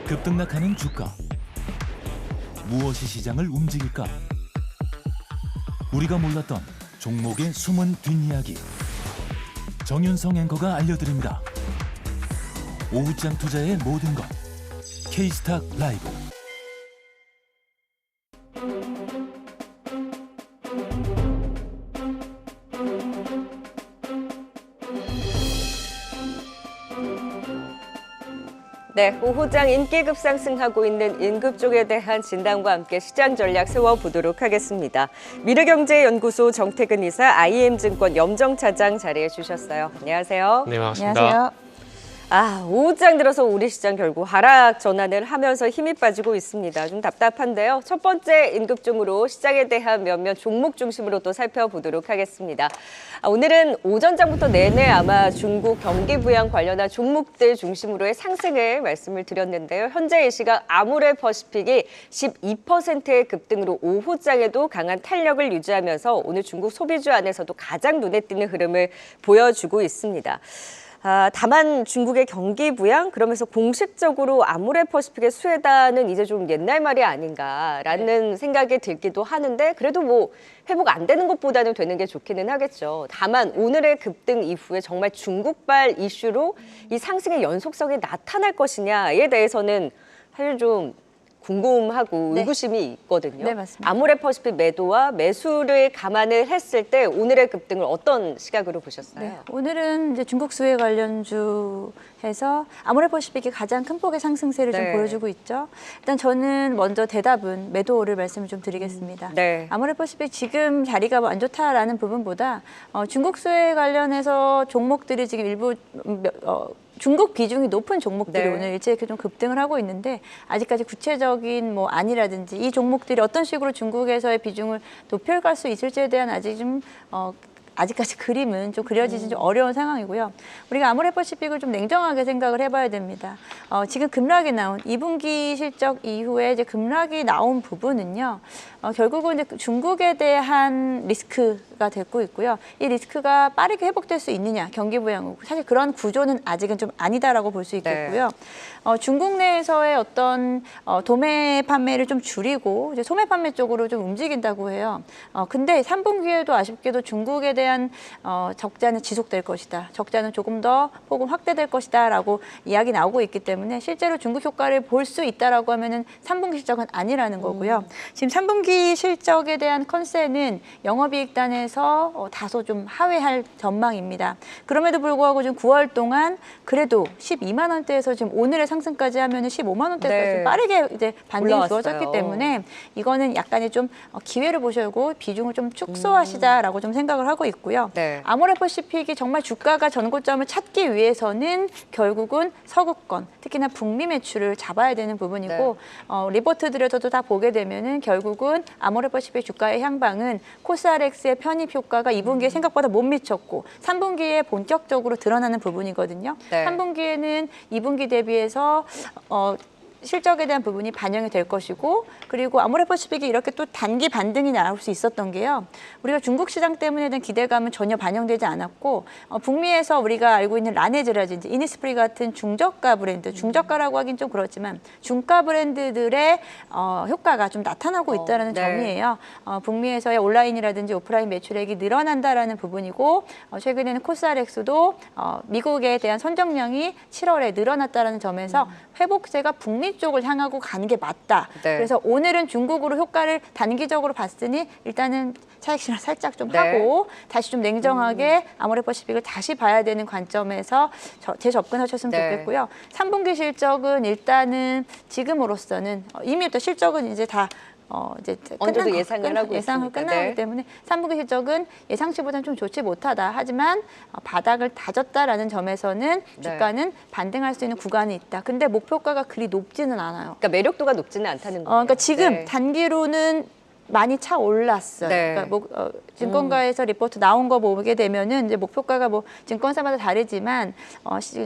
급등락하는 주가. 무엇이 시장을 움직일까? 우리가 몰랐던 종목의 숨은 뒷이야기. 정윤성 앵커가 알려드립니다. 오후장 투자의 모든 것. K스탁 라이브. 네, 오후장 인기 급상승하고 있는 임금 쪽에 대한 진단과 함께 시장 전략 세워보도록 하겠습니다. 미르경제연구소 정태근 이사, IM증권 염정 차장 자리해 주셨어요. 안녕하세요. 네, 반갑습니다. 안녕하세요. 오후장 들어서 우리 시장 결국 하락 전환을 하면서 힘이 빠지고 있습니다. 좀 답답한데요. 첫 번째 임급종으로 시장에 대한 몇몇 종목 중심으로 또 살펴보도록 하겠습니다. 오늘은 오전장부터 내내 아마 중국 경기 부양 관련한 종목들 중심으로의 상승을 말씀을 드렸는데요. 현재 이 시각 아모레퍼시픽이 12%의 급등으로 오후장에도 강한 탄력을 유지하면서 오늘 중국 소비주 안에서도 가장 눈에 띄는 흐름을 보여주고 있습니다. 다만 중국의 경기 부양, 그러면서 공식적으로 아모레퍼시픽의 수혜단은 이제 좀 옛날 말이 아닌가라는 생각이 들기도 하는데, 그래도 뭐 회복 안 되는 것보다는 되는 게 좋기는 하겠죠. 다만 오늘의 급등 이후에 정말 중국발 이슈로 이 상승의 연속성이 나타날 것이냐에 대해서는 사실 좀 궁금하고 네. 의구심이 있거든요. 네, 맞습니다. 아모레퍼시픽 매도와 매수를 감안을 했을 때 오늘의 급등을 어떤 시각으로 보셨어요? 네, 오늘은 이제 중국 수혜 관련주에서 아모레퍼시픽이 가장 큰 폭의 상승세를 네. 좀 보여주고 있죠. 일단 저는 먼저 대답은 매도를 말씀을 좀 드리겠습니다. 네. 아모레퍼시픽 지금 자리가 안 좋다라는 부분보다 중국 수혜 관련해서 종목들이 지금 일부 중국 비중이 높은 종목들이 네. 오늘 일찍 좀 급등을 하고 있는데, 아직까지 구체적인 뭐 안이라든지 이 종목들이 어떤 식으로 중국에서의 비중을 높여갈 수 있을지에 대한 아직까지 그림은 좀 그려지기 좀 어려운 상황이고요. 우리가 아모레퍼시픽을 좀 냉정하게 생각을 해봐야 됩니다. 지금 급락이 나온 2분기 실적 이후에 이제 급락이 나온 부분은요, 결국은 이제 중국에 대한 리스크가 되고 있고요. 이 리스크가 빠르게 회복될 수 있느냐, 경기 부양으로. 사실 그런 구조는 아직은 좀 아니다라고 볼 수 있겠고요. 중국 내에서의 어떤 도매 판매를 좀 줄이고 이제 소매 판매 쪽으로 좀 움직인다고 해요. 근데 3분기에도 아쉽게도 중국에 대한 적자는 지속될 것이다. 적자는 조금 더 폭은 확대될 것이다라고 이야기 나오고 있기 때문에 실제로 중국 효과를 볼 수 있다라고 하면은 3분기 실적은 아니라는 거고요. 지금 3분기 실적에 대한 컨센은 영업이익단에서 다소 좀 하회할 전망입니다. 그럼에도 불구하고 지금 9월 동안 그래도 12만 원대에서 지금 오늘의 상승까지 하면은 15만 원대까지 네. 빠르게 이제 반등이 올라왔어요. 주어졌기 때문에 이거는 약간의 좀 기회를 보시고 비중을 좀 축소하시자라고 좀 생각을 하고 있고요. 네. 아모레퍼시픽이 정말 주가가 전고점을 찾기 위해서는 결국은 서구권, 특히나 북미 매출을 잡아야 되는 부분이고, 리포트들에서도 다 보게 되면은 결국은 아모레퍼시픽 주가의 향방은 코스알엑스의 편입 효과가 2분기에 생각보다 못 미쳤고 3분기에 본격적으로 드러나는 부분이거든요. 네. 3분기에는 2분기 대비해서 실적에 대한 부분이 반영이 될 것이고, 그리고 아모레퍼시픽이 이렇게 또 단기 반등이 나올 수 있었던 게요. 우리가 중국 시장 때문에 대한 기대감은 전혀 반영되지 않았고, 북미에서 우리가 알고 있는 라네즈라든지 이니스프리 같은 중저가 브랜드, 중저가라고 하긴 좀 그렇지만 중가 브랜드들의 효과가 좀 나타나고 있다는 네. 점이에요. 북미에서의 온라인이라든지 오프라인 매출액이 늘어난다라는 부분이고, 최근에는 코스알엑스도 미국에 대한 선정량이 7월에 늘어났다는 점에서 회복세가 북미 쪽을 향하고 가는 게 맞다. 네. 그래서 오늘은 중국으로 효과를 단기적으로 봤으니 일단은 차익 실현 살짝 좀 네. 하고 다시 좀 냉정하게 아모레퍼시픽을 다시 봐야 되는 관점에서 재접근하셨으면 네. 좋겠고요. 3분기 실적은 일단은 지금으로서는 이미 또 실적은 이제 다 이제 어느 정도 예상을 하고 예상을 있으니까. 끝나기 네. 때문에 3분기 실적은 예상치보다는 좀 좋지 못하다. 하지만 바닥을 다졌다라는 점에서는 주가는 반등할 수 있는 구간이 있다. 근데 목표가가 그리 높지는 않아요. 그러니까 매력도가 높지는 않다는 거예요. 그러니까 지금 네. 단기로는 많이 차 올랐어요. 네. 그러니까 증권가에서 리포트 나온 거 보게 되면은 이제 목표가가 뭐 증권사마다 다르지만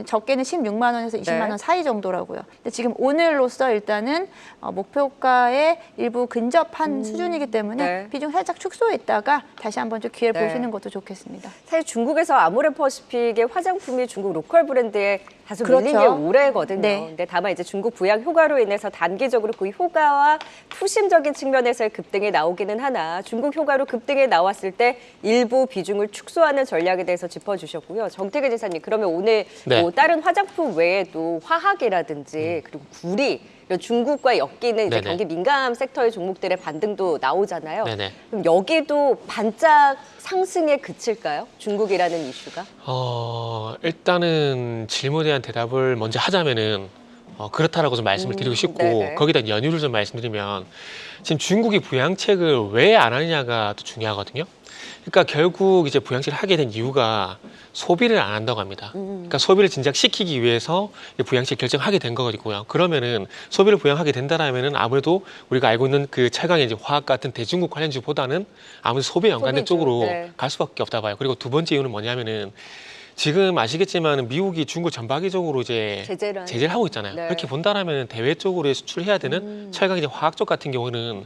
적게는 16만 원에서 20만 원 사이 정도라고요. 근데 지금 오늘로써 일단은 목표가에 일부 근접한 수준이기 때문에 네. 비중 살짝 축소했다가 다시 한번 좀 기회를 네. 보시는 것도 좋겠습니다. 사실 중국에서 아모레퍼시픽의 화장품이 중국 로컬 브랜드에 다소 그렇죠. 밀린 게 오래거든요. 네. 근데 다만 이제 중국 부양 효과로 인해서 단기적으로 그 효과와 투심적인 측면에서의 급등이 나오기는 하나 중국 효과로 급등이 나왔을 때 일부 비중을 축소하는 전략에 대해서 짚어주셨고요. 정태근 지사님, 그러면 오늘 네. 뭐 다른 화장품 외에도 화학이라든지 그리고 구리 이런 중국과 엮이는 이제 네네. 경기 민감 섹터의 종목들의 반등도 나오잖아요. 네네. 그럼 여기도 반짝 상승에 그칠까요? 중국이라는 이슈가? 일단은 질문에 대한 대답을 먼저 하자면은 그렇다라고 좀 말씀을 드리고 싶고 네네. 거기다 연유를 좀 말씀드리면 지금 중국이 부양책을 왜 안 하느냐가 또 중요하거든요. 그러니까 결국 이제 부양책을 하게 된 이유가 소비를 안 한다고 합니다. 그러니까 소비를 진작시키기 위해서 부양책 결정하게 된 거거든요. 그러면은 소비를 부양하게 된다라면은 아무래도 우리가 알고 있는 그 최강의 이제 화학 같은 대중국 관련주보다는 아무래도 소비에 연관된 소비주, 쪽으로 네. 갈 수밖에 없다 봐요. 그리고 두 번째 이유는 뭐냐면은 지금 아시겠지만 미국이 중국 전방위적으로 이제 제재를 하고 있잖아요. 네. 그렇게 본다라면 대외 쪽으로 수출해야 되는 최강 이제 화학 쪽 같은 경우는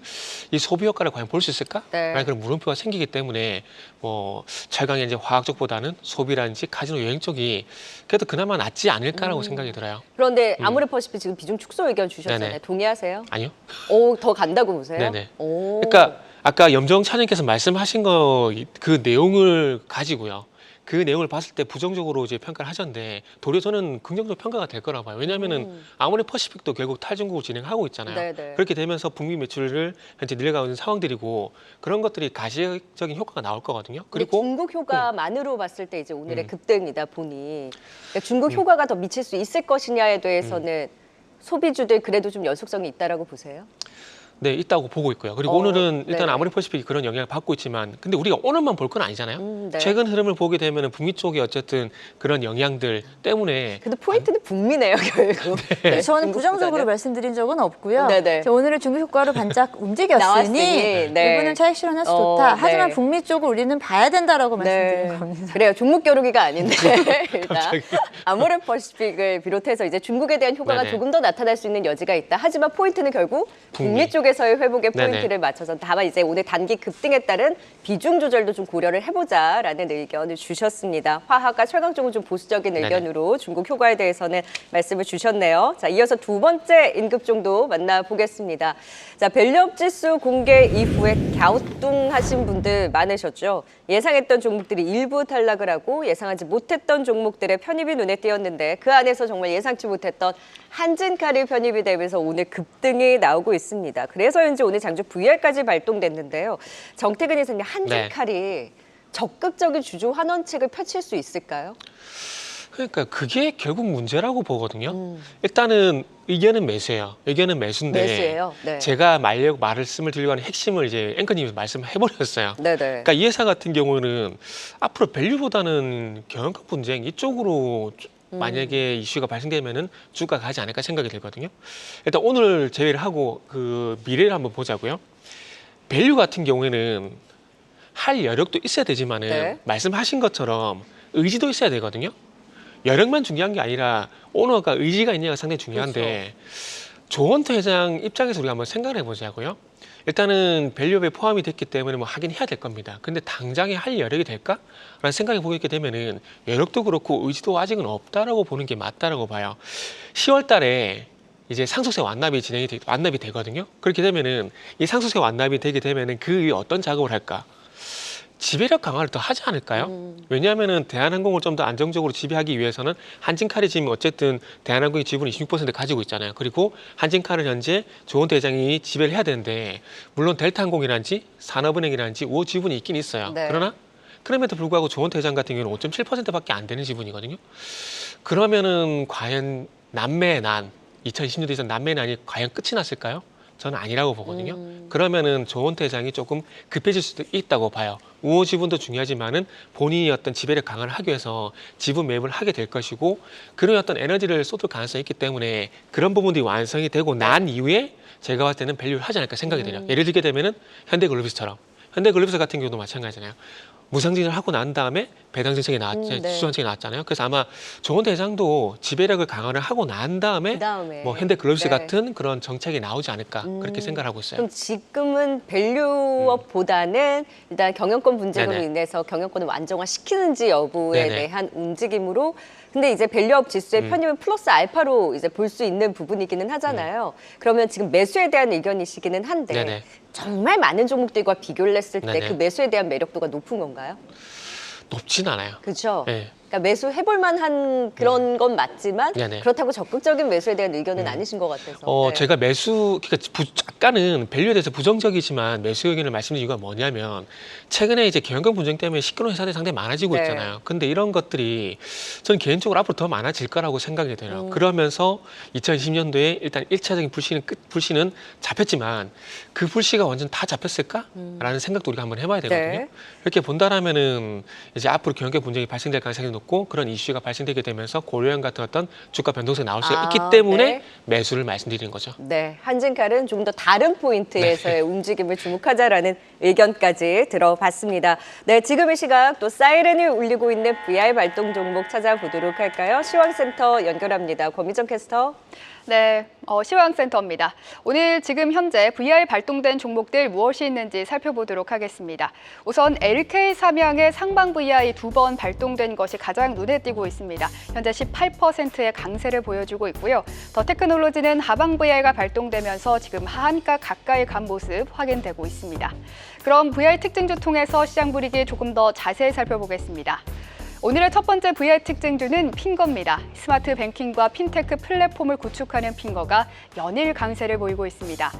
이 소비 효과를 과연 볼 수 있을까? 네. 라는 그런 물음표가 생기기 때문에 뭐 최강의 이제 화학 쪽보다는 소비라든지 카지노 여행 쪽이 그래도 그나마 낫지 않을까라고 생각이 들어요. 그런데 아모레퍼시픽 지금 비중 축소 의견 주셨잖아요. 네네. 동의하세요? 아니요? 오, 더 간다고 보세요? 네네. 오. 그러니까 아까 염정 차장님께서 말씀하신 거 그 내용을 가지고요. 그 내용을 봤을 때 부정적으로 이제 평가를 하셨는데 도리어 저는 긍정적 평가가 될 거라 봐요. 왜냐하면은 아모레퍼시픽도 결국 탈중국을 진행하고 있잖아요. 네네. 그렇게 되면서 북미 매출을 현재 늘려가고 있는 상황들이고 그런 것들이 가시적인 효과가 나올 거거든요. 그리고 그리고 중국 효과만으로 봤을 때 이제 오늘의 급등이다 보니 그러니까 중국 효과가 더 미칠 수 있을 것이냐에 대해서는 소비주들 그래도 좀 연속성이 있다라고 보세요? 네, 있다고 보고 있고요. 그리고 오늘은 일단 네네. 아모레퍼시픽이 그런 영향을 받고 있지만 근데 우리가 오늘만 볼 건 아니잖아요. 네. 최근 흐름을 보게 되면 북미 쪽이 어쨌든 그런 영향들 때문에 근데 포인트는 북미네요, 결국. 네, 저는 중국 부정적으로 부자는. 말씀드린 적은 없고요. 네네. 오늘은 중국 효과로 반짝 움직였으니 나왔으니, 네. 이분은 차익 실현해서 좋다. 네. 하지만 북미 쪽을 우리는 봐야 된다라고 네. 말씀드린 겁니다. 그래요. 종목 겨루기가 아닌데 일단 아모레퍼시픽을 비롯해서 이제 중국에 대한 효과가 네네. 조금 더 나타날 수 있는 여지가 있다. 하지만 포인트는 결국 북미 북미. 쪽에서의 회복에 네네. 포인트를 맞춰서 다만 이제 오늘 단기 급등에 따른 비중 조절도 좀 고려를 해보자라는 의견을 주셨습니다. 화학과 철강 쪽은 좀 보수적인 네네. 의견으로 중국 효과에 대해서는 말씀을 주셨네요. 자, 이어서 두 번째 임급종도 만나보겠습니다. 자, 밸류업 지수 공개 이후에 갸우뚱하신 분들 많으셨죠. 예상했던 종목들이 일부 탈락을 하고 예상하지 못했던 종목들의 편입이 눈에 띄었는데 그 안에서 정말 예상치 못했던 한진칼이 편입이 되면서 오늘 급등이 나오고 있습니다. 그래서인지 오늘 장주 VR까지 발동됐는데요. 정태근 이사님, 한진칼이 적극적인 주주 환원책을 펼칠 수 있을까요? 그러니까 그게 결국 문제라고 보거든요. 일단은 의견은 매수예요. 의견은 매수인데 매수예요. 네. 제가 말씀을 드리려고 하는 핵심을 이제 앵커님이 말씀해버렸어요. 네네. 그러니까 이 회사 같은 경우는 앞으로 밸류보다는 경영권 분쟁 이쪽으로 만약에 이슈가 발생되면은 주가가 가지 않을까 생각이 들거든요. 일단 오늘 제외를 하고 그 미래를 한번 보자고요. 밸류 같은 경우에는 할 여력도 있어야 되지만은 네. 말씀하신 것처럼 의지도 있어야 되거든요. 여력만 중요한 게 아니라 오너가 의지가 있냐가 상당히 중요한데 조원태 회장 입장에서 우리가 한번 생각을 해보자고요. 일단은 밸류업에 포함이 됐기 때문에 뭐 하긴 해야 될 겁니다. 근데 당장에 할 여력이 될까? 라는 생각을 보게 되면은 여력도 그렇고 의지도 아직은 없다라고 보는 게 맞다라고 봐요. 10월 달에 이제 상속세 완납이 완납이 되거든요. 그렇게 되면은 이 상속세 완납이 되게 되면은 그 위에 어떤 작업을 할까? 지배력 강화를 더 하지 않을까요? 왜냐하면은 대한항공을 좀 더 안정적으로 지배하기 위해서는 한진칼이 지금 어쨌든 대한항공의 지분을 26% 가지고 있잖아요. 그리고 한진칼을 현재 조원태 회장이 지배를 해야 되는데 물론 델타항공이라든지 산업은행이라든지 5 지분이 있긴 있어요. 네. 그러나 그럼에도 불구하고 조원태 회장 같은 경우는 5.7%밖에 안 되는 지분이거든요. 그러면은 과연 남매의 난 2020년도에 있었던 남매의 난이 과연 끝이 났을까요? 저는 아니라고 보거든요. 그러면은 조원태 회장이 조금 급해질 수도 있다고 봐요. 우호 지분도 중요하지만은 본인이 어떤 지배력 강화를 하기 위해서 지분 매입을 하게 될 것이고 그런 어떤 에너지를 쏟을 가능성이 있기 때문에 그런 부분들이 완성이 되고 난 이후에 제가 봤을 때는 밸류를 하지 않을까 생각이 돼요. 예를 들게 되면은 현대글로비스처럼 현대글로비스 같은 경우도 마찬가지잖아요. 무상증을 하고 난 다음에 배당 정책이 네. 수주 정책이 나왔잖아요. 그래서 아마 조원태 회장도 지배력을 강화를 하고 난 다음에 그다음에. 뭐 현대글로비스 네. 같은 그런 정책이 나오지 않을까 그렇게 생각을 하고 있어요. 그럼 지금은 밸류업보다는 일단 경영권 분쟁으로 네네. 인해서 경영권을 완전화시키는지 여부에 네네. 대한 움직임으로 근데 이제 밸류업 지수의 편입은 플러스 알파로 이제 볼 수 있는 부분이기는 하잖아요. 그러면 지금 매수에 대한 의견이시기는 한데 네네. 정말 많은 종목들과 비교를 했을 때 네네. 그 매수에 대한 매력도가 높은 건가요? 높진 않아요. 그렇죠. 네. 그러니까 매수 해볼 만한 그런 건 맞지만 네네. 그렇다고 적극적인 매수에 대한 의견은 아니신 것 같아서. 네. 제가 매수, 그러니까 약간은 밸류에 대해서 부정적이지만 매수 의견을 말씀드린 이유가 뭐냐면 최근에 이제 경영권 분쟁 때문에 시끄러운 회사들이 상당히 많아지고 네. 있잖아요. 근데 이런 것들이 저는 개인적으로 앞으로 더 많아질 거라고 생각이 돼요. 그러면서 2020년도에 일단 1차적인 불씨는 잡혔지만 그 불씨가 완전 다 잡혔을까라는 생각도 우리가 한번 해봐야 되거든요. 네. 이렇게 본다라면은 이제 앞으로 경영권 분쟁이 발생될 가능성이 높고 그런 이슈가 발생되게 되면서 고려형 같은 어떤 주가 변동성이 나올 수가 있기 때문에 네. 매수를 말씀드리는 거죠. 네, 한진칼은 좀 더 다른 포인트에서의 움직임을 주목하자라는 의견까지 들어봤습니다. 네, 지금 이 시각 또 사이렌이 울리고 있는 VR 발동 종목 찾아보도록 할까요? 시황센터 연결합니다. 권미정 캐스터. 네, 시황센터입니다. 오늘 지금 현재 VR 발동된 종목들 무엇이 있는지 살펴보도록 하겠습니다. 우선 LK 삼양의 상방 VI 2번 발동된 것이 가장 눈에 띄고 있습니다. 현재 18%의 강세를 보여주고 있고요. 더 테크놀로지는 하방 VI가 발동되면서 지금 하한가 가까이 간 모습 확인되고 있습니다. 그럼 VR 특징주 통해서 시장 분위기 조금 더 자세히 살펴보겠습니다. 오늘의 첫 번째 VR 특징주는 핑거입니다. 스마트 뱅킹과 핀테크 플랫폼을 구축하는 핑거가 연일 강세를 보이고 있습니다.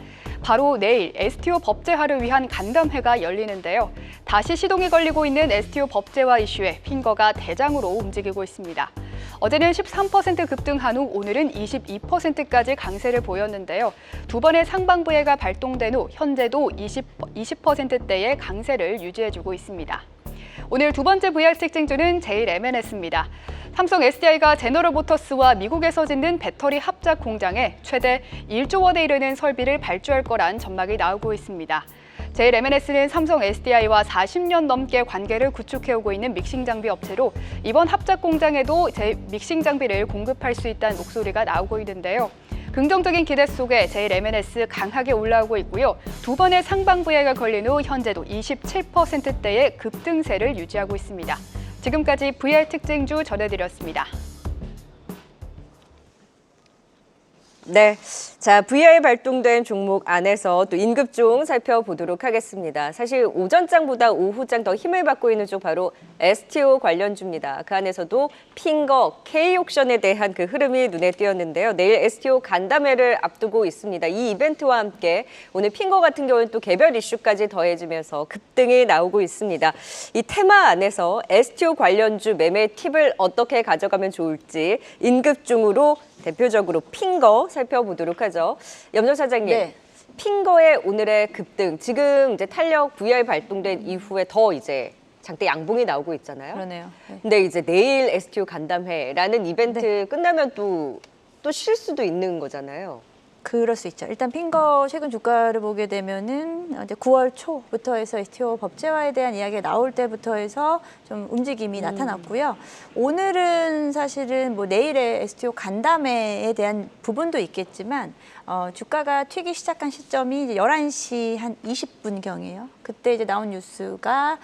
바로 내일 STO 법제화를 위한 간담회가 열리는데요. 다시 시동이 걸리고 있는 STO 법제화 이슈에 핑거가 대장으로 움직이고 있습니다. 어제는 13% 급등한 후 오늘은 22%까지 강세를 보였는데요. 두 번의 상방부해가 발동된 후 현재도 20%대의 강세를 유지해주고 있습니다. 오늘 두 번째 VR 특징주는 제일 M&S입니다. 삼성 SDI가 제너럴 모터스와 미국에서 짓는 배터리 합작 공장에 최대 1조 원에 이르는 설비를 발주할 거란 전망이 나오고 있습니다. 제일 M&S는 삼성 SDI와 40년 넘게 관계를 구축해오고 있는 믹싱 장비 업체로 이번 합작 공장에도 믹싱 장비를 공급할 수 있다는 목소리가 나오고 있는데요. 긍정적인 기대 속에 제일 M&S 강하게 올라오고 있고요. 두 번의 상방부해가 걸린 후 현재도 27%대의 급등세를 유지하고 있습니다. 지금까지 VR 특징주 전해드렸습니다. 네, 자 VR 발동된 종목 안에서 또 임급종 살펴보도록 하겠습니다. 사실 오전장보다 오후장 더 힘을 받고 있는 쪽 바로 STO 관련주입니다. 그 안에서도 핑거, K옥션에 대한 그 흐름이 눈에 띄었는데요. 내일 STO 간담회를 앞두고 있습니다. 이 이벤트와 함께 오늘 핑거 같은 경우는 또 개별 이슈까지 더해지면서 급등이 나오고 있습니다. 이 테마 안에서 STO 관련주 매매 팁을 어떻게 가져가면 좋을지 임급종으로 대표적으로 핑거 살펴보도록 하죠. 염정 사장님, 네. 핑거의 오늘의 급등, 지금 이제 탄력 VR 발동된 이후에 더 이제 장대 양봉이 나오고 있잖아요. 그러네요. 네. 근데 이제 내일 STO 간담회라는 이벤트 끝나면 또 쉴 수도 있는 거잖아요. 그럴 수 있죠. 일단 핑거 최근 주가를 보게 되면은 이제 9월 초부터 해서 STO 법제화에 대한 이야기가 나올 때부터 해서 좀 움직임이 나타났고요. 오늘은 사실은 뭐 내일의 STO 간담회에 대한 부분도 있겠지만 주가가 튀기 시작한 시점이 이제 11시 한 20분경이에요. 그때 이제 나온 뉴스가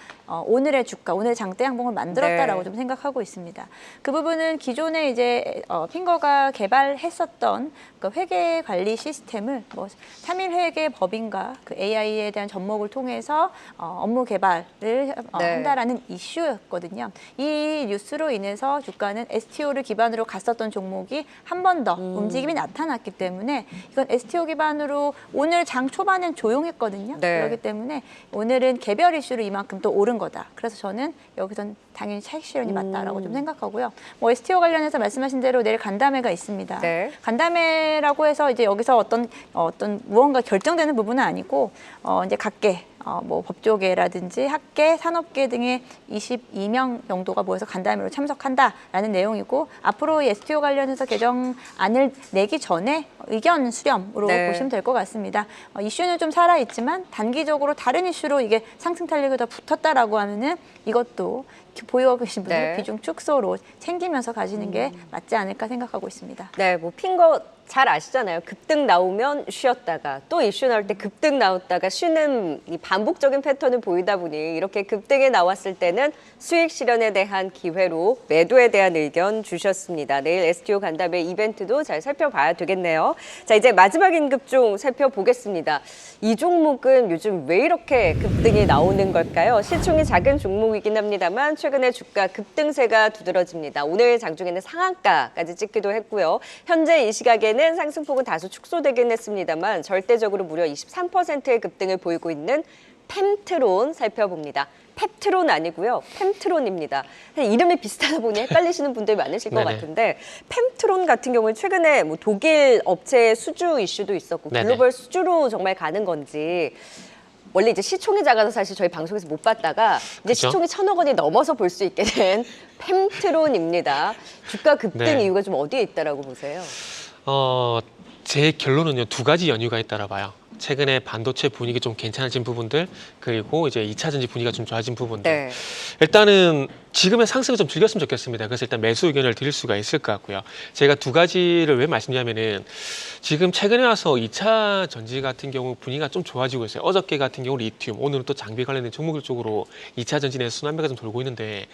오늘의 주가, 오늘 장대 양봉을 만들었다라고 네. 좀 생각하고 있습니다. 그 부분은 기존에 이제 핑거가 개발했었던 그 회계 관리 시스템을 뭐 3일 회계 법인과 그 AI에 대한 접목을 통해서 업무 개발을 네. 한다라는 이슈였거든요. 이 뉴스로 인해서 주가는 STO를 기반으로 갔었던 종목이 한 번 더 움직임이 나타났기 때문에 이건 STO 기반으로 오늘 장 초반엔 조용했거든요. 네. 그렇기 때문에 오늘은 개별 이슈로 이만큼 또 오른 거다. 그래서 저는 여기선 당연히 차익 실현이 맞다라고 좀 생각하고요. 뭐 STO 관련해서 말씀하신 대로 내일 간담회가 있습니다. 네. 간담회라고 해서 이제 여기서 어떤 무언가 결정되는 부분은 아니고 이제 각계 뭐 법조계라든지 학계, 산업계 등의 22명 정도가 모여서 간담회로 참석한다라는 내용이고 앞으로 이 STO 관련해서 개정안을 내기 전에 의견 수렴으로 네. 보시면 될 것 같습니다. 이슈는 좀 살아있지만 단기적으로 다른 이슈로 이게 상승 탄력이 더 붙었다라고 하면은 이것도 보유하고 계신 분들 네. 비중 축소로 챙기면서 가시는 게 맞지 않을까 생각하고 있습니다. 네, 뭐 핀 거 잘 아시잖아요. 급등 나오면 쉬었다가 또 이슈 나올 때 급등 나왔다가 쉬는 이 반복적인 패턴을 보이다 보니 이렇게 급등에 나왔을 때는 수익 실현에 대한 기회로 매도에 대한 의견 주셨습니다. 내일 STO 간담회 이벤트도 잘 살펴봐야 되겠네요. 자, 이제 마지막 임급종 살펴보겠습니다. 이 종목은 요즘 왜 이렇게 급등이 나오는 걸까요? 시총이 작은 종목이긴 합니다만 최근에 주가 급등세가 두드러집니다. 오늘 장중에는 상한가까지 찍기도 했고요. 현재 이 시각에는 상승폭은 다소 축소되긴 했습니다만 절대적으로 무려 23%의 급등을 보이고 있는 펜트론 살펴봅니다. 펩트론 아니고요. 펜트론입니다. 이름이 비슷하다 보니 헷갈리시는 분들이 많으실 것 네네. 같은데 펜트론 같은 경우는 최근에 뭐 독일 업체의 수주 이슈도 있었고 네네. 글로벌 수주로 정말 가는 건지 원래 이제 시총이 작아서 사실 저희 방송에서 못 봤다가 이제 그쵸? 시총이 1,000억 원이 넘어서 볼 수 있게 된 펜트론입니다. 주가 급등 네. 이유가 좀 어디에 있다라고 보세요? 제 결론은요, 두 가지 연유가 있다라 봐요. 최근에 반도체 분위기 좀 괜찮아진 부분들, 그리고 이제 2차 전지 분위기가 좀 좋아진 부분들. 네. 일단은 지금의 상승을 좀 즐겼으면 좋겠습니다. 그래서 일단 매수 의견을 드릴 수가 있을 것 같고요. 제가 두 가지를 왜 말씀드리냐면은 지금 최근에 와서 2차 전지 같은 경우 분위기가 좀 좋아지고 있어요. 어저께 같은 경우 리튬, 오늘은 또 장비 관련된 종목들 쪽으로 2차 전지 내에서 순환매가 좀 돌고 있는데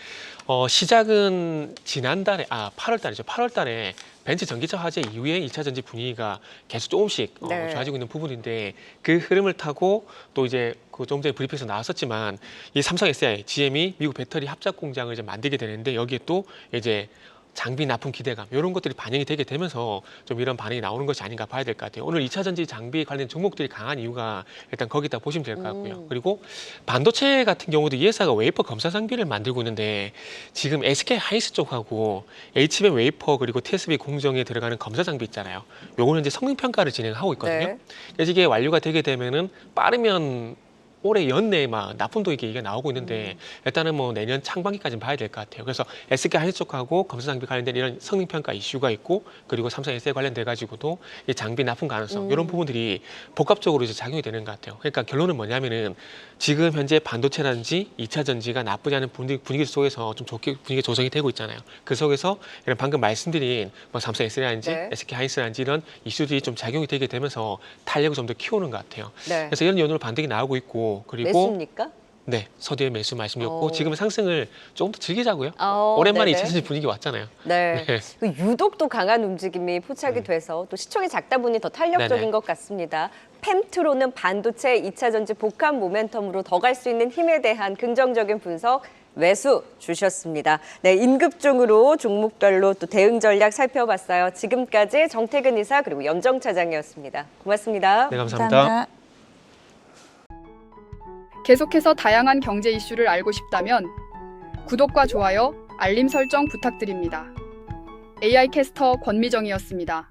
시작은 지난달에 8월 달이죠. 8월 달에 벤츠 전기차 화재 이후에 2차 전지 분위기가 계속 조금씩 네. 좋아지고 있는 부분인데 그 흐름을 타고 또 이제 그 좀 전에 브리핑에서 나왔었지만 이 삼성 SDI, GM이 미국 배터리 합작 공장을 이제 만들게 되는데 여기에 또 이제 장비 납품 기대감 이런 것들이 반영이 되게 되면서 좀 이런 반응이 나오는 것이 아닌가 봐야 될 것 같아요. 오늘 2차 전지 장비 관련 종목들이 강한 이유가 일단 거기다 보시면 될 것 같고요. 그리고 반도체 같은 경우도 이 회사가 웨이퍼 검사 장비를 만들고 있는데 지금 SK 하이닉스 쪽하고 HBM 웨이퍼 그리고 TSV 공정에 들어가는 검사 장비 있잖아요. 요거는 이제 성능 평가를 진행하고 있거든요. 네. 그래서 이게 완료가 되게 되면은 빠르면 올해 연내에 막 납품도 이게 나오고 있는데 일단은 뭐 내년 상반기까지는 봐야 될 것 같아요. 그래서 SK 하이닉스 쪽하고 검사 장비 관련된 이런 성능 평가 이슈가 있고 그리고 삼성 SDI 관련돼 가지고도 이 장비 납품 가능성 이런 부분들이 복합적으로 이제 작용이 되는 것 같아요. 그러니까 결론은 뭐냐면은 지금 현재 반도체라든지 2차 전지가 나쁘지 않은 분위기 속에서 좀 좋게 분위기 조성이 되고 있잖아요. 그 속에서 이런 방금 말씀드린 뭐 삼성 SDI라든지 네. SK 하이닉스라든지 이런 이슈들이 좀 작용이 되게 되면서 탄력을 좀 더 키우는 것 같아요. 네. 그래서 이런 연으로 반등이 나오고 있고 그리고 매수입니까? 네 서두에 매수 말씀드렸고 오. 지금 상승을 조금 더 즐기자고요. 오랜만에 2차 네네. 전지 분위기 왔잖아요. 네. 네. 그 유독 또 강한 움직임이 포착이 돼서 또 시총이 작다 보니 더 탄력적인 네네. 것 같습니다. 펜트로는 반도체 2차 전지 복합 모멘텀으로 더 갈 수 있는 힘에 대한 긍정적인 분석 매수 주셨습니다. 네, 임급종으로 종목별로 또 대응 전략 살펴봤어요. 지금까지 정태근 이사 그리고 염정 차장이었습니다. 고맙습니다. 네 감사합니다. 계속해서 다양한 경제 이슈를 알고 싶다면 구독과 좋아요, 알림 설정 부탁드립니다. AI 캐스터 권미정이었습니다.